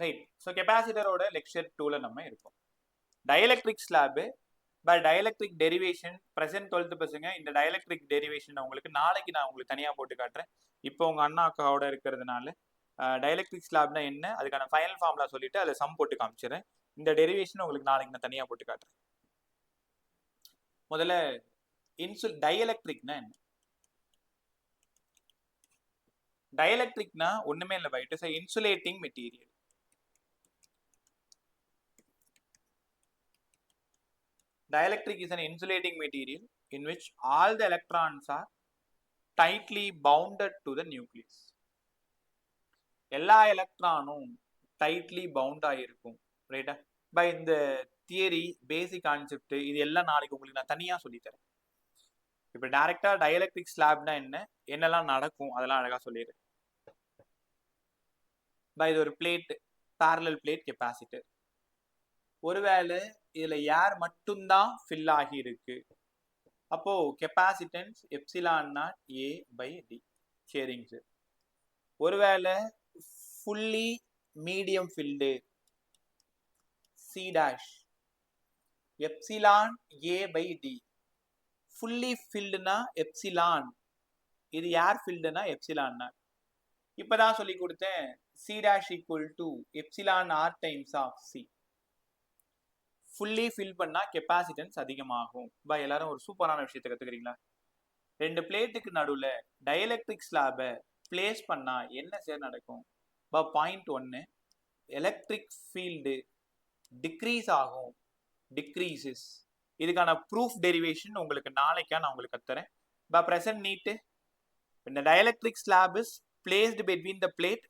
Right. So கெப்பாசிட்டரோட lecture 2ல நம்ம இருக்கோம். Dielectric slab by dielectric derivation present 12th பசங்க இந்த டயலெக்ட்ரிக் டெரிவேஷன் உங்களுக்கு நாளைக்கு நான் உங்களுக்கு தனியாக போட்டு காட்டுறேன். இப்போ உங்க அண்ணா அக்காவோட இருக்கிறதுனால டயலெக்ட்ரிக் ஸ்லாப்னா என்ன, அதுக்கான ஃபைனல் ஃபார்முலா சொல்லிட்டு அதை சம் போட்டு காமிச்சிடுறேன். இந்த டெரிவேஷன் உங்களுக்கு நாளைக்கு நான் தனியாக போட்டு காட்டுறேன். முதல்ல டயலெக்ட்ரிக்னா என்ன? டயலெக்ட்ரிக்னா ஒண்ணுமே இல்லை by, it is insulating material. Dielectric is an insulating material in which all the electrons are tightly bounded to the nucleus. எல்லா எலக்ட்ரானும் டைட்லி பவுண்ட் ஆகிருக்கும். ரைட்டா? பை இந்த தியரி பேசிக் கான்செப்ட் இது எல்லாம் நாளைக்கு உங்களுக்கு நான் தனியாக சொல்லித்தரேன். இப்போ டைரக்டா டயலெக்ட்ரிக் ஸ்லாப்னா என்னெல்லாம் நடக்கும் அதெல்லாம் அழகா சொல்லிடுறேன். பை இது ஒரு பிளேட், பேரலல் பிளேட் கெப்பாசிட்டர். ஒருவேளை இதுல ஏர் மட்டும்தான் ஃபில் ஆகி இருக்கு, அப்போ capacitance epsilon naught A by D. சரிங்க சார். ஒருவேளை fully medium filled C dash epsilon A by D. Fully ஃபில்டுனா எப்சிலான், இது ஏர் ஃபில்டுனா எப்சிலான் நாட். இப்பதான் சொல்லி கொடுத்தேன் C dash equal to epsilon R times of C. Fully fill பண்ணா capacitance அதிகமாகும். பை எல்லாரும் ஒரு சூப்பரான விஷயத்தை கத்துக்கிறீங்களா? ரெண்டு பிளேட்டுக்கு நடுவில் டயலெக்ட்ரிக் ஸ்லாபை பிளேஸ் பண்ணா என்ன சார் நடக்கும்? பாயிண்ட் 1 எலக்ட்ரிக் ஃபீல்டு டிக்ரீஸ் ஆகும், டிக்ரீசஸ். இதுக்கான ப்ரூஃப் டெரிவேஷன் உங்களுக்கு நாளைக்கா நான் உங்களுக்கு கத்துறேன். ப்ரெசன்ட் நீட்டு இந்த dielectric slab is placed between the plate,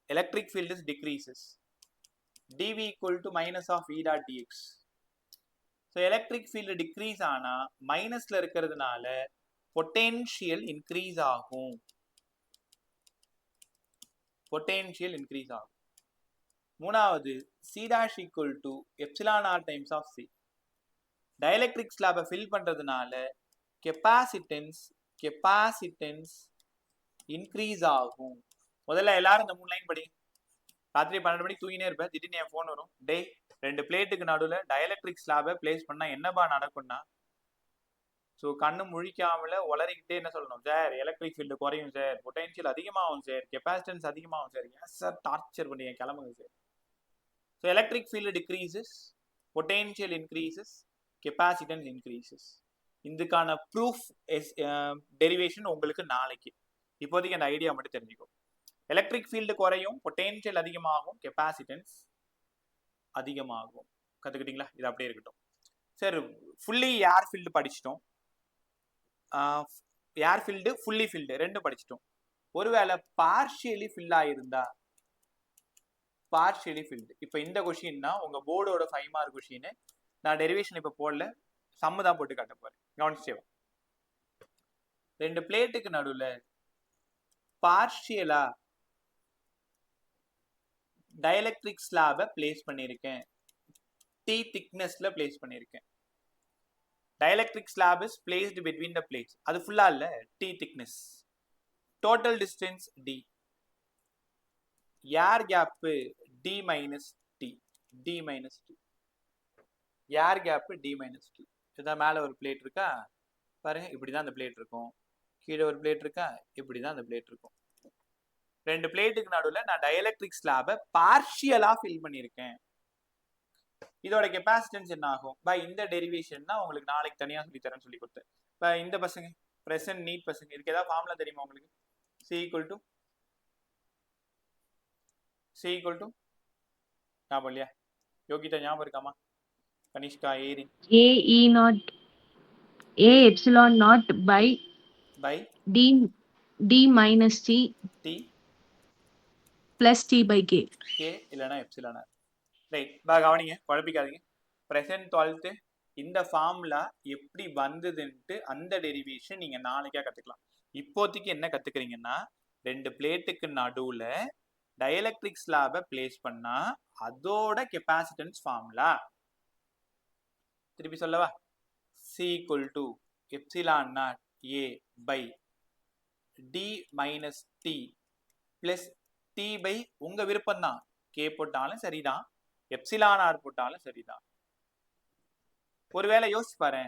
electric field is decreases. dV equal to minus of E dot dx. So electric field decrease ஆனா மைனஸ்ல இருக்கிறதுனால potential increase ஆகும். potential increase ஆகும். மூணாவது C dash equal to epsilon r times of C. dielectric slab fill பண்றதுனால capacitance increase ஆகும். முதல்ல எல்லாரும் இந்த 3 லைன் படி. ராத்திரி 12 மணிக்கு தூங்கினே இருப்பேன், திடீர்னு என் ஃபோன் வரும், டே ரெண்டு பிளேட்டுக்கு நடுவில் டயலெக்ட்ரிக் ஸ்லாபை பிளேஸ் பண்ணா என்னப்பா நடக்கும்னா, ஸோ கண்ணு முழிக்காமல உளறிக்கிட்டே என்ன சொல்லணும், சார் எலக்ட்ரிக் ஃபீல்டு குறையும் சார், பொட்டன்ஷியல் அதிகமாகும் சார், கெப்பாசிட்டன்ஸ் அதிகமாகும் சார். எஸ் சார், டார்ச்சர் பண்ணி கிளம்புங்க sir. So electric field decreases, potential increases, capacitance increases. இதுக்கான ப்ரூஃப் டெரிவேஷன் உங்களுக்கு நாளைக்கு. இப்போதைக்கு அந்த ஐடியா மட்டும் தெரிஞ்சுக்கோ. எலக்ட்ரிக் ஃபீல்டு குறையும், பொட்டன்ஷியல் அதிகமாகும், கெப்பாசிட்டன்ஸ் அதிகமாகும். கத்துக்கிட்டீங்களா? இது அப்படியே இருக்கட்டும். சரி, ஃபுல்லி ஏர் ஃபீல்டு படிச்சிட்டோம், ஏர் ஃபீல்டு ஃபுல்லி ஃபீல்டு ரெண்டும் படிச்சிட்டோம். ஒருவேளை பார்ஷியலி ஃபில் ஆயிருந்தா, பார்ஷியலி ஃபில்டு. இப்போ இந்த கொஷின்னா உங்க போர்டோட 5 மார்க் கொஷின், நான் டெரிவேஷன் இப்போ போடல, சம்மு தான் போட்டு காட்ட போறேன். கவனிச்சேவா? ரெண்டு பிளேட்டுக்கு நடுவில் பார்ஷியலா டயலெக்ட்ரிக் ஸ்லாபை பிளேஸ் பண்ணியிருக்கேன், T திக்னஸ்ல பிளேஸ் பண்ணியிருக்கேன். Dielectric slab is placed between the plates. அது ஃபுல்லா இல்ல, T thickness. Total distance D. Air gap D minus T. D minus T. Air gap D minus T. இதான் மேலே ஒரு பிளேட் இருக்கா பாருங்க, இப்படிதான் அந்த பிளேட் இருக்கும். கீழே ஒரு பிளேட் இருக்கா, இப்படிதான் அந்த பிளேட் இருக்கும். ரெண்டு பிளேட்டுக்கு நடுவில் நான் டயலெக்ட்ரிக் ஸ்லாபை பார்ஷியலா ஃபில் பண்ணியிருக்கேன். இதோட கெப்பாசிட்டன்ஸ் என்ன ஆகும்? பை இந்த டெரிவேஷன் தான் உங்களுக்கு நாளைக்கு தனியாக சொல்லி தரேன்னு சொல்லி கொடுத்தேன். இப்போ இந்த பசங்க ப்ரெசன்ட் நீட் பசங்க, இதுக்கு ஏதாவது ஃபார்முலா தெரியுமா உங்களுக்கு? C equal to ஞாபகம் இல்லையா? யோகிதா ஞாபகம் இருக்காமா? Kanishka, Erin, AE naught A epsilon naught by D minus T plus T by K. K இல்லைனா எப்சிலான் ஆர். ரைட், கவனிங்க, குழப்பிக்காதீங்க. ப்ரெசன்ட் 12th இந்த ஃபார்முலா எப்படி வந்ததுன்ட்டு அந்த டெரிவேஷன் நீங்க நாளைக்கா கத்துக்கலாம். இப்போதைக்கு என்ன கத்துக்கிறீங்கன்னா, ரெண்டு பிளேட்டுக்கு நடுவுல டயலெக்ட்ரிக் ஸ்லாபை பிளேஸ் பண்ணா அதோட கெப்பாசிட்டன்ஸ் ஃபார்முலா. திருப்பி சொல்லவா? C equal to epsilon naught A by D minus T plus T by உங்க விருப்பம் தான், கே போட்டாலும் சரிதான், எப்சிலான் ஆர் போட்டாலும் சரிதான். ஒருவேளை யோசிச்சு பாரு,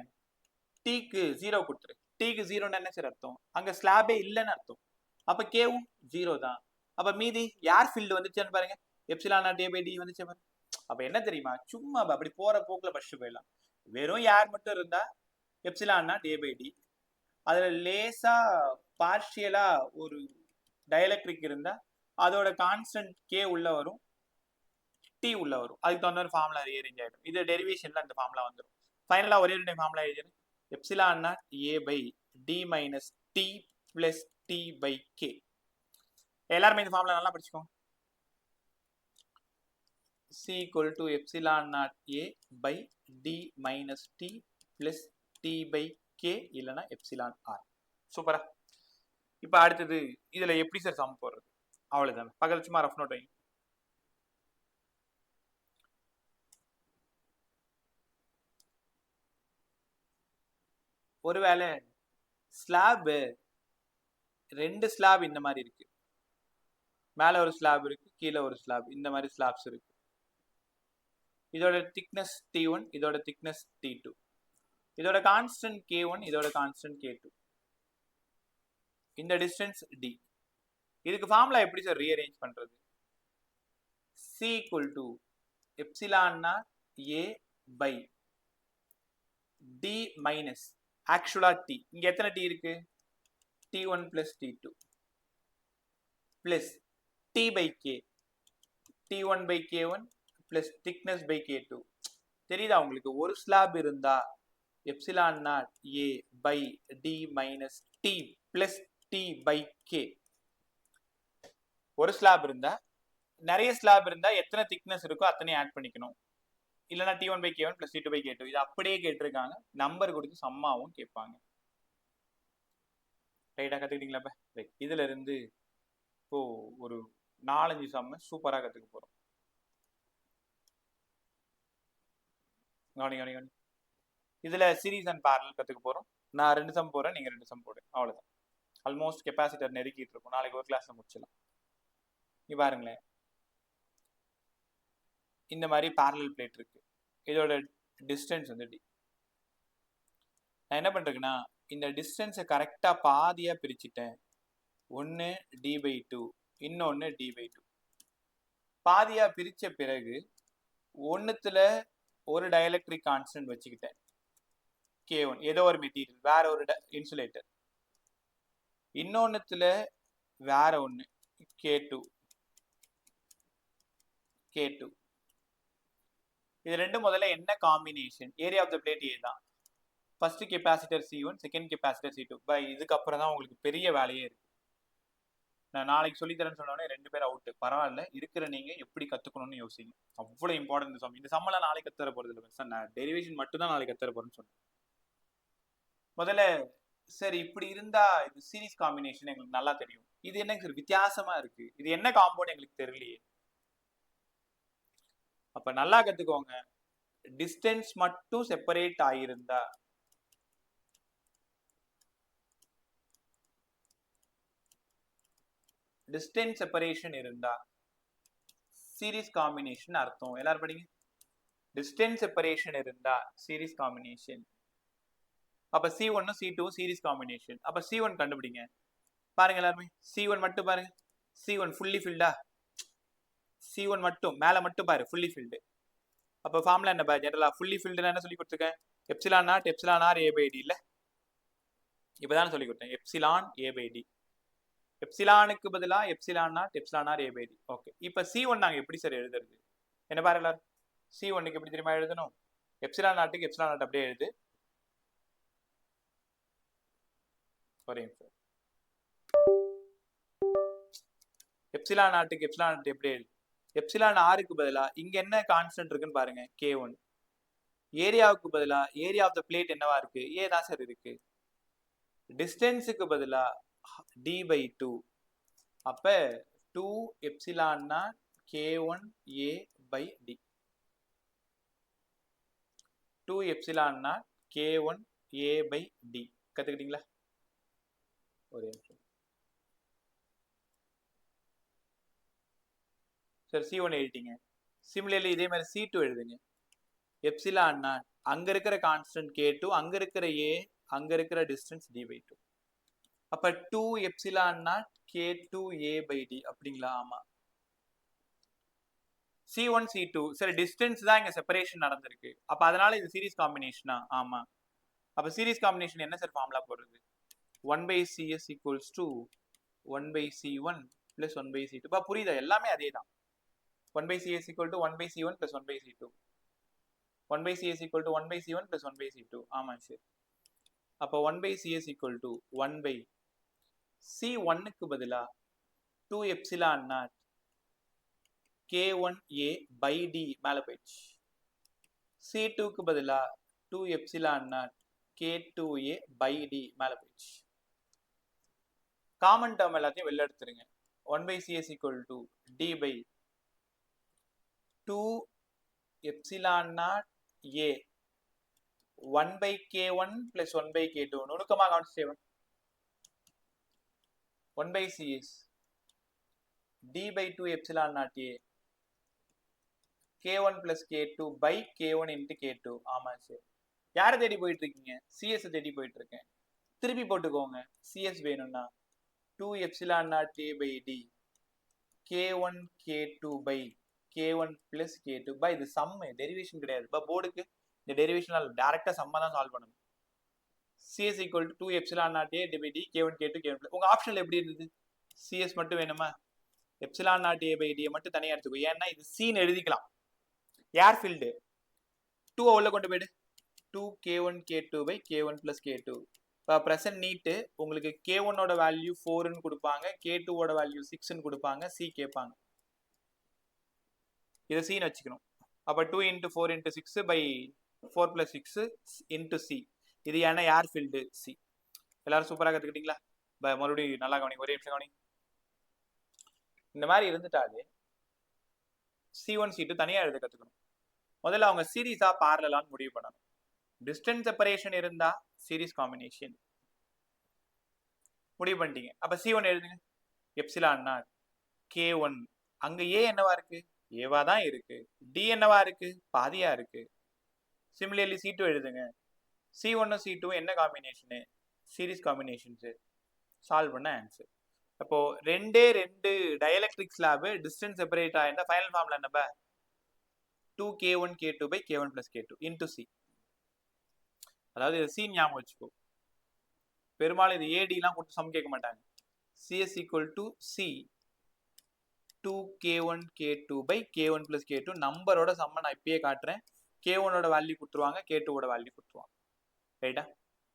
டீக்கு 0 கொடுத்துரு. டீக்கு 0ன்னு என்ன சார் அர்த்தம்? அங்க ஸ்லாபே இல்லைன்னு அர்த்தம். அப்ப கேவும் 0 தான். அப்ப மீதி யார் ஃபீல்டு வந்துச்சுன்னு பாருங்க, epsilon naught A by D வந்துச்சு பாருங்க. அப்ப என்ன தெரியுமா, சும்மா அப்படி போற போக்குல படிச்சுட்டு போயிடலாம். வெறும் யார் மட்டும் இருந்தா epsilon naught A by D, அதுல லேசா பார்ஷியலா ஒரு டயலக்ட்ரிக் இருந்தா அதோட கான்ஸ்டன்ட் கே உள்ள வரும், டி உள்ள வரும். அதுக்கு தகுந்த ஒரு ஃபார்முலா ரீஅரேஞ்ச் ஆயிடும். இது டெரிவேஷன்ல அந்த ஃபார்முலா வந்துடும். ஃபைனலா ஒரே ரெண்டு ஃபார்முலா எழுதிடும். Epsilon naught A by D minus T plus T by K. எல்லாருமே இந்த ஃபார்முலா நல்லா படிச்சுக்கோங்க. C equal to epsilon naught A by D minus T plus T by K இல்லனா epsilon R. சூப்பரா. இப்ப அடுத்தது இதுல எப்படி சார் சம் போடுறது? அவ்வளவுதான். பகல் சும்மா ரஃப் நோட் வைங்க. ஒருவேளை ஸ்லாப் ரெண்டு ஸ்லாப் இந்த மாதிரி இருக்கு, மேல ஒரு ஸ்லாப் இருக்கு, கீழே ஒரு ஸ்லாப், இந்த மாதிரி ஸ்லாப்ஸ் இருக்கு. இதோட திக்னஸ் T1, இதோட திக்னஸ் T2, இதோட கான்ஸ்டன்ட் K1, இதோட கான்ஸ்டன்ட் K2, இந்த டிஸ்டன்ஸ் D. இதுக்கு ஃபார்முலா எப்படி சார் ரீஅரேஞ்ச் பண்றது? C equal to epsilon naught A by D minus ஆக்சுவலா T. இங்க எத்தனை T இருக்கு? T1 plus T2 plus T by K, T1 by K1 plus thickness by K2. தெரியுதா உங்களுக்கு? ஒரு ஸ்லாப் இருந்தா epsilon naught A by D minus T plus T by K. ஒரு slab இருந்தா, நிறைய ஸ்லாப் இருந்தா எத்தனை திக்னஸ் இருக்கோ அத்தனை ஆட் பண்ணிக்கணும். இல்லனா T1 by K1 plus T2 by K2. இது அப்படியே கேட்டிருக்காங்க, நம்பர் கொடுத்து சம்மாவும் கேட்பாங்க. ரைட்டா? கத்துக்கிட்டீங்களா? இப்ப இதுல இருந்து இப்போ ஒரு 4-5 சம் சூப்பரா கத்துக்க போறோம். கவனி. இதுல சீரிஸ் அண்ட் பேரலல் கத்துக்க போறோம். நான் 2 சம் போறேன், நீங்க 2 சம் போடுங்க. அவ்வளவுதான். ஆல்மோஸ்ட் கெப்பாசிட்டர் நெருக்கிட்டு இருக்கும். நாளைக்கு ஒரு கிளாஸ்ல முடிச்சிடலாம். இங்க பாருங்களேன், இந்த மாதிரி பேரலல் பிளேட் இருக்கு. இதோட டிஸ்டன்ஸ் வந்து டி. நான் என்ன பண்றேன்னா, இந்த டிஸ்டன்ஸை கரெக்டா பாதியா பிரிச்சுட்டேன். ஒன்னு டி பை 2, இன்னொன்னு டி பை 2. பாதியா பிரிச்ச பிறகு ஒன்னுத்துல ஒரு டயலக்ட்ரிக் கான்ஸ்டன்ட் வச்சுக்கிட்டேன், K1, ஏதோ ஒரு மெட்டீரியல், வேற ஒரு இன்சுலேட்டர். இன்னொன்னுத்துல வேற ஒண்ணு K2. இது ரெண்டு முதல்ல என்ன combination? Area of the plate A தான். First capacitor C1, second capacitor C2. பை இதுக்கு அப்புறம் தான் உங்களுக்கு பெரிய வேலையே இருக்கு. நான் நாளைக்கு சொல்லித்தரேன்னு சொன்னோடனே 2 பேர் அவுட். பரவாயில்ல, இருக்கிற நீங்க எப்படி கத்துக்கணும்னு யோசிங்க. அவ்வளவு இம்பார்ட்டன்ட் இந்த சம். இந்த சம்மெல்லாம் நாளைக்கு கத்துற போறது இல்லை சார், நான் டெரிவேஷன் மட்டும் தான் நாளைக்கு கத்துற போறேன்னு சொன்னேன். முதல்ல சரி, இப்படி இருந்தா இது சீரிஸ் காம்பினேஷன் எங்களுக்கு நல்லா தெரியும். இது என்ன சார் வித்தியாசமா இருக்கு, இது என்ன காம்பவுண்ட் எங்களுக்கு தெரியலையே. அப்ப நல்லா கத்துக்கோங்க, டிஸ்டன்ஸ் மட்டும் செப்பரேட் ஆகியிருந்தா, டிஸ்டன்ஸ் செப்பரேஷன் இருந்தா சீரிஸ் காம்பினேஷன் அர்த்தம். எல்லாரும் படிங்க. டிஸ்டன்ஸ் செப்பரேஷன் இருந்தா சீரிஸ் காம்பினேஷன். அப்ப C1 C2 சீரிஸ் காம்பினேஷன். அப்ப C1 கண்டுபிடிங்க. பாருங்க எல்லாருமே, C1 மட்டும் பாருங்க. C1 fully ஃபில்டா? C1 மட்டும் மேல மட்டும் பாரு, ஃபுல்லி ஃபில்டு. அப்ப ஃபார்முலா என்ன பாரு, ஜெனரலா ஃபுல்லி ஃபில்டுனா என்ன சொல்லி கொடுத்துருக்கேன்? Epsilon naught epsilon R A by D. இல்ல இப்பதான் சொல்லி கொடுத்தேன், எப்சிலான் ஏ பை டி. எப்சிலானுக்கு பதிலா epsilon naught epsilon R A by D. Okay, இப்ப C1 நாங்க எப்படி சார் எழுதுறது? என்ன பாரு எல்லாரும், C1க்கு எப்படி தெரியுமா எழுதணும்? எப்சிலான் நாட்டுக்கு எப்சிலான் நாட் அப்படியே எழுது. ஒரே நிமிஷம். எப்சிலான் நாட்டுக்கு எப்சிலான் நாட் எப்படி எழுது? எப்சிலான் ஆருக்கு பதிலா இங்க என்ன கான்ஸ்டன்ட் இருக்குன்னு பாருங்க, K1. ஏரியாவுக்கு பதிலா ஏரியா ஆஃப் த பிளேட் என்னவா இருக்கு? ஏ தான் சார் இருக்கு. டிஸ்டன்ஸுக்கு பதிலா d by 2. அப்ப 2 epsilon not K1 A by D. 2 epsilon not K1 A by D. கத்துக்கிட்டீங்களா? ஒரே நிமிஷம். சரி C1 எழுதிட்டீங்க. சிமிலர்லி இதே மாதிரி C2 எழுதுங்க. எப்சிலான் நாட் அங்க இருக்கிற கான்ஸ்டன்ட் K2, அங்க இருக்கிற A, அங்க இருக்கிற டிஸ்டன்ஸ் D/2. அப்ப 2 எப்சிலான் நாட் K2 A/D அப்படிங்களா? ஆமா. C1 C2 சரி டிஸ்டன்ஸ் தான் இங்க செப்பரேஷன் நடந்திருக்கு. அப்ப அதனால இது சீரிஸ் காம்பினேஷனா? ஆமா. அப்ப சீரிஸ் காம்பினேஷன் என்ன சார் ஃபார்முலா போடுறது? 1/CS equals to 1/C1 plus 1/C2. பா புரியுதா? எல்லாமே அதே தான். 1/CS equal to 1/C1 plus 1/C2. 1/CS equal to 1/C1 plus 1/C2. ஆமா சார். அப்ப 1/CS equal to 1/C1க்கு பதிலா 2 epsilon not K1A by D மேல போயிடுச்சு. C2க்கு பதிலா 2 epsilon not K2A by D மேல போயிடுச்சு. காமன் டேர்ம் எல்லாத்தையும் வெளில எடுத்துருங்க. 1/CS equal to D by 2 epsilon not A 1/K1 plus 1/K2. நுணுக்கமா கவனிச்சு 1/CS D by 2 epsilon not A K1 plus K2 by K1 into K2. ஆமா sir. யாரை தேடி போயிட்டு இருக்கீங்க? CS தேடி போயிட்டு இருக்கேன். திருப்பி போட்டுக்கோங்க. CS வேணும்னா 2 epsilon not A by D K1 K2 by K1 plus K2 by இது சம் டெரிவேஷன் கிடையாது. போர்டுக்கு இந்த டெரிவேஷன் டைரக்டா சம்மா தான் சால்வ் பண்ணணும். CS equal to 2 epsilon not A by D K1 K2 K1 plus. உங்க ஆப்ஷன்ல எப்படி இருந்தது? CS மட்டும் வேணுமா? Epsilon not A by D மட்டும் தனியா எடுத்துக்கோ. ஏன்னா இது சீன் எழுதிக்கலாம். ஏர் ஃபீல்டு 2 உள்ள கொண்டு போயிடு. 2 K1 K2 by K1 plus K2. இப்போ ப்ரெசன்ட் நீட்டு உங்களுக்கு K1 ஓட வேல்யூ 4ன்னு கொடுப்பாங்க, K2 ஓட வேல்யூ 6ன்னு கொடுப்பாங்க, C கேட்பாங்க. இதை சீன் வச்சுக்கணும். அப்போ 2 into 4 into 6 by 4 plus 6 into C. இது ஏன்னா ஏர் ஃபீல்டு C. எல்லாரும் சூப்பராக கற்றுக்கிட்டீங்களா? மறுபடியும் நல்லா கவனிங்க. ஒரே நிமிஷம் கவனிங்க. இந்த மாதிரி இருந்துட்டாலே C1 C2 தனியாக எழுத கற்றுக்கணும். முதல்ல அவங்க சீரீஸா பேரலலான்னு முடிவு பண்ணணும். டிஸ்டன்ஸ் செப்பரேஷன் இருந்தா சீரிஸ் காம்பினேஷன் முடிவு பண்ணிட்டீங்க. அப்ப C1 எழுதுங்க. எப்சிலான் நாட் K1 அங்க A என்னவா இருக்கு? ஏவா தான் இருக்கு. D என்னவா இருக்கு? பாதியா இருக்கு. சிமிலர்லி C2 எழுதுங்க. C1 C2 என்ன காம்பினேஷன்? Series combinations. சால்வ் பண்ண ஆன்சர். அப்போ ரெண்டு டயலெக்ட்ரிக் ஸ்லாப் டிஸ்டன்ஸ் செப்பரேட் ஆயிருந்தா ஃபைனல் ஃபார்முலா என்னப்பா? 2K1 K2 by K1 plus K2 into C. அதாவது இது சீன் ஞாபகம் வச்சுக்கோ. பெரும்பாலும் இது ADலாம் கொடுத்து சம் கேட்க மாட்டாங்க. CS equal to C 2K1 K2 by K1 plus K2 நம்பரோட சம்ம நான் இப்பயே காட்டுறேன். K1 ஓட வேல்யூ கொடுத்துருவாங்க, K2 ஓட வேல்யூ கொடுத்துருவாங்க. ரைட்டா?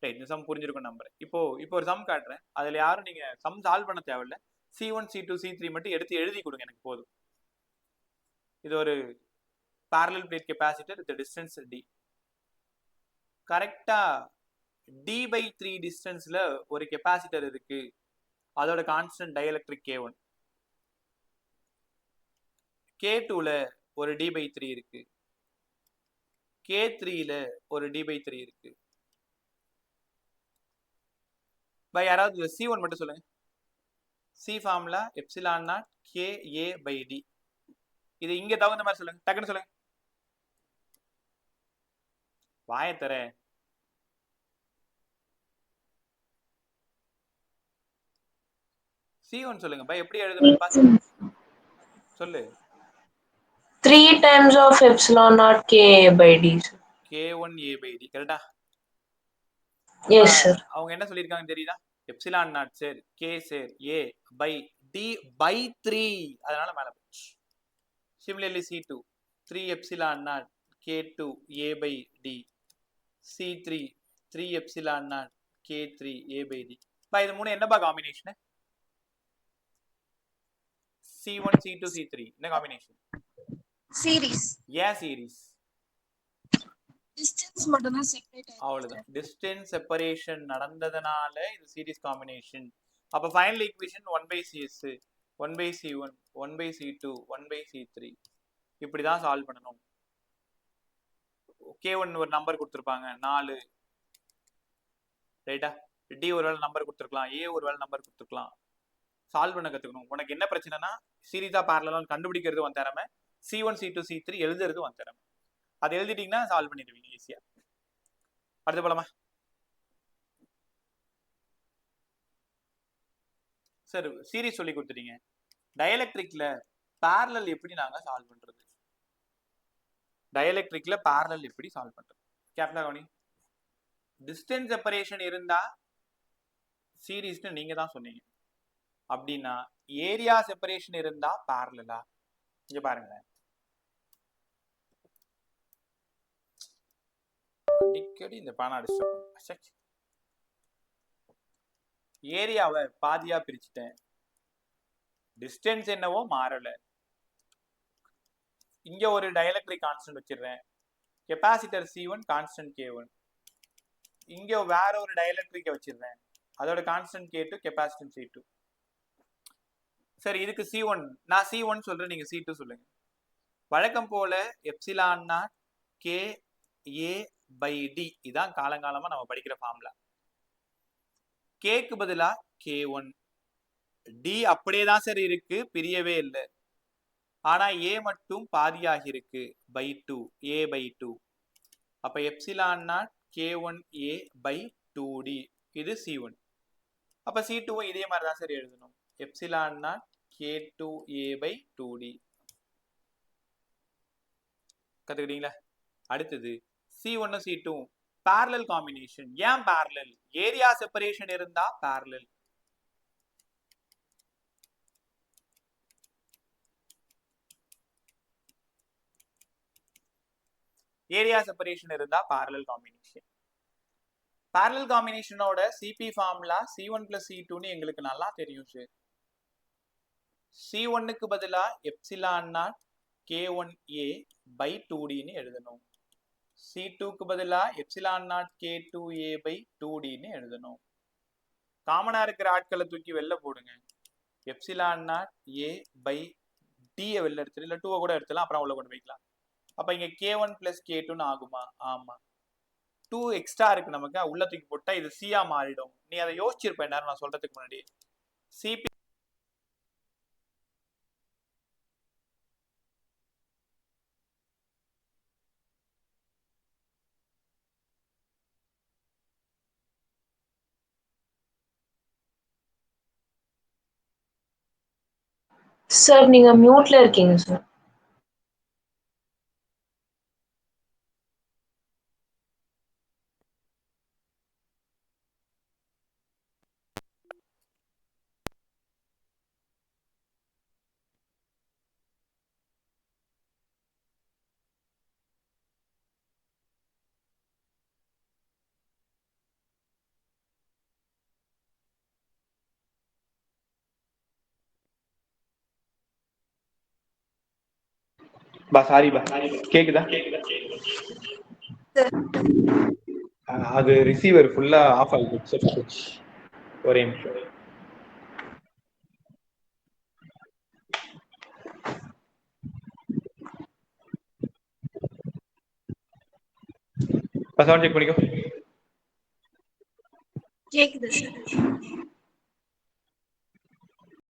ரைட். இந்த சம் புரிஞ்சிருக்கும் நம்பர். இப்போ ஒரு சம் காட்டுறேன். அதுல யாரும் நீங்க சம் சால்வ் பண்ண தேவையில்ல. C1 C2 C3 மட்டும் எடுத்து எழுதி கொடுங்க, எனக்கு போதும். இது ஒரு parallel plate capacitor with distance D. கரெக்டா D/3 டிஸ்டன்ஸ்ல ஒரு கெப்பாசிட்டர் இருக்கு. அதோட கான்ஸ்டன்ட் டயலெக்ட்ரிக் K1. K2ல ஒரு D/3 இருக்கு. K3ல ஒரு D/3 இருக்கு. பை யாராவது C1 மட்டும் சொல்லுங்க. C formula epsilon not KA by D. இது இங்க தகுந்த மாதிரி சொல்லுங்க. டக்குன்னு சொல்லுங்க. வாயத்தர C1 சொல்லுங்க பை. எப்படி எழுதணும் பாத்து சொல்லு. 3 times of epsilon naught KA by D. K1A by D கரெக்டா? Yes sir. அவங்க என்ன சொல்லிருக்காங்க தெரியுதா? Epsilon not sir K sir A by D by 3. அதனால மேல போச்சு. Similarly C2 3 epsilon naught K2 A by D C3 3 epsilon naught K3 A by D. பா இது மூணு என்னப்பா காம்பினேஷன்? C1 C2 C3 என்ன காம்பினேஷன்? சீரிஸ். ஏன் சீரிஸ்? டிஸ்டன்ஸ் மட்டும் தான் செப்பரேட் ஆயிருக்கு. அவ்வளவுதான். டிஸ்டன்ஸ் செப்பரேஷன் நடந்ததனால இது சீரிஸ் காம்பினேஷன். அப்ப final equation 1/CS 1/C1 1/C2 1/C3 இப்படிதான் சால்வ் பண்ணணும். K1 ஒரு நம்பர் கொடுத்துருப்பாங்க 4. ரைட்டா? D ஒரு வேளை நம்பர் கொடுத்துருக்கலாம், A ஒரு வேளை நம்பர் கொடுத்துருக்கலாம். சால்வ் பண்ண கத்துக்கணும். உனக்கு என்ன பிரச்சனைனா சீரிஸா பேரலல் கண்டுபிடிக்கிறது உன் திறமை, C1 C2 C3 எழுதுறது உன் திறமை. அது எழுதிட்டீங்கன்னா சால்வ் பண்ணிடுவீங்க ஈஸியா. அடுத்து போலாமா? சார் சீரிஸ் சொல்லி கொடுத்துட்டீங்க. டயலெக்ட்ரிக்ல பேரலல் எப்படி நாங்க சால்வ் பண்றது? டயலெக்ட்ரிக்ல பேரலல் எப்படி சால்வ் பண்றது? கேப்டா கவனி. டிஸ்டன்ஸ் செப்பரேஷன் இருந்தா சீரிஸ்னு நீங்க தான் சொன்னீங்க. அப்படின்னா ஏரியா செப்பரேஷன் இருந்தா பேரலலா? இங்க பாருங்க, அடிக்கடி இந்த பானா டிஸ்டர்ப். ஏரியாவை பாதியா பிரிச்சுட்டேன், டிஸ்டன்ஸ் என்னவோ மாறல. இங்க ஒரு டயலெக்ட்ரிக் கான்ஸ்டன்ட் வச்சிடுறேன், கெபாசிட்டர் C1 கான்ஸ்டன்ட் K1. இங்க வேற ஒரு டயலெக்ட்ரிக்க வச்சிடுறேன், அதோட கான்ஸ்டன்ட் K2 கெபாசிட்டன்ஸ் C2. சரி, இதுக்கு C1 நான் C1 சொல்றேன், நீங்க C2 சொல்லுங்க. வழக்கம் போல epsilon not K A by D இதான் காலங்காலமா நம்ம படிக்கிற ஃபார்முலா. Kக்கு பதிலா K1, D அப்படியே தான் சார் இருக்கு, பிரியவே இல்லை. ஆனா A மட்டும் பாதியாகி இருக்கு, by 2, A by 2. அப்ப epsilon not K1A by 2D இது C1. அப்ப C2 இதே மாதிரி தான் சார் எழுதணும், epsilon not K2A by 2D. கத்துக்கிட்டீங்களா? அடுத்தது C1 C2 parallel காம்பினேஷன். ஏன் parallel? ஏரியா செப்பரேஷன் இருந்தா parallel. ஏரியா செப்பரேஷன் இருந்தா parallel combination. parallel காம்பினேஷனோட CP formula C1 plus C2 எங்களுக்கு நல்லா தெரியும் சார். C1க்கு பதிலா epsilon not K1A by 2D எழுதணும், C2க்கு பதிலா epsilon not K2A by 2D எழுதணும். காமனா இருக்கிற ஆட்களை தூக்கி வெளில போடுங்க, epsilon not A by D வெளில எடுத்துட்டு, இல்ல 2 கூட எடுத்துலாம், அப்புறம் உள்ள கொண்டு வைக்கலாம். அப்ப இங்க K1 plus K2 ஆகுமா? ஆமா. 2 எக்ஸ்ட்ரா இருக்கு நமக்கு, உள்ள தூக்கி போட்டா இது C ஆ மாறிடும். நீ அதை யோசிச்சிருப்ப நேரம் நான் சொல்றதுக்கு முன்னாடி. CP சார் நீங்க மியூட்ல இருக்கீங்க சார். சாரி கேக்குதா? அது ரிசீவர் ஃபுல்லா ஆஃப் ஆகிடுச்சு, ஒரே நிமிஷம். சவுண்ட் செக் பண்ணிக்கோ. கேக்குது சார்.